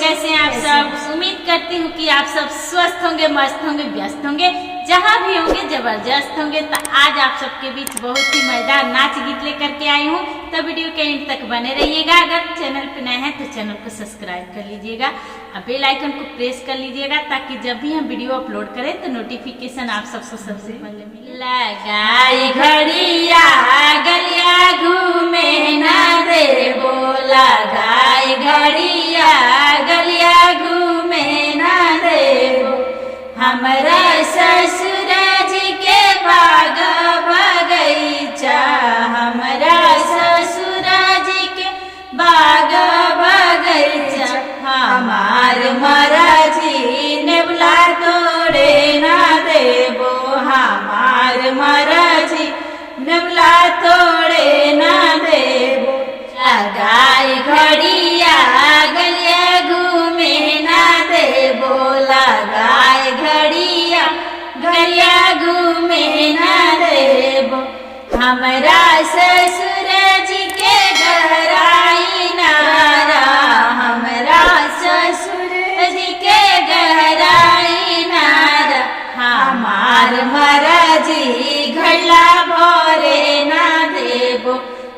कैसे हैं आप सब। उम्मीद करती हूँ कि आप सब स्वस्थ होंगे, मस्त होंगे, व्यस्त होंगे, जहाँ भी होंगे जबरदस्त होंगे। तो आज आप सबके बीच बहुत ही मजेदार नाच गीत लेकर के आई हूँ, तो वीडियो के एंड तक बने रहिएगा। अगर चैनल पे नए हैं तो चैनल को सब्सक्राइब कर लीजिएगा और बेल आइकन को प्रेस कर लीजिएगा, ताकि जब भी हम वीडियो अपलोड करें तो नोटिफिकेशन आप सबको सबसे पहले मिले। लगाई घड़िया गलिया घूमे ना देबो, लगाई घड़िया गलिया घूमे ना देबो, हमरा ससुर जी के बाग बगीचा, हमरा ससुर जी के बाग बगीचा, हमार मराजी नेवला तोड़े ना देबो, हमार मराजी नेवला तोड़े ना देबो, लगाई घड़िया गलिया घूमे ना देबो, लगाई घड़िया गलिया घूमे ना देबो, हमरा ससुर जी के गहराई नारा, हमरा ससुर जी के गहराई नारा, हमार मराजी घड़ा भरे ना देबो,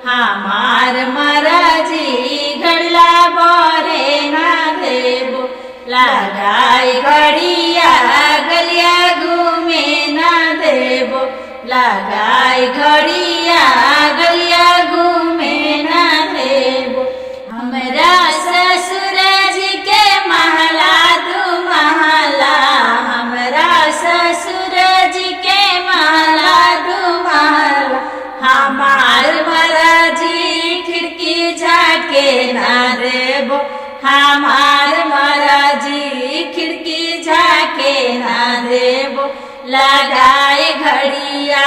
हमार मराजी घड़ा भरे ना देबो, लगाई घड़िया गलिया घूमे ना देबो, लगाई घड़िया गलिया घूमे ना देबो, हमरा ससुर जी के महला दू महला, हमरा ससुर जी के महला दू महला, हमार मराजी खिड़की झाके ना देबो, हमार मराजी खिड़की झाके ना देबो, लगाए घड़िया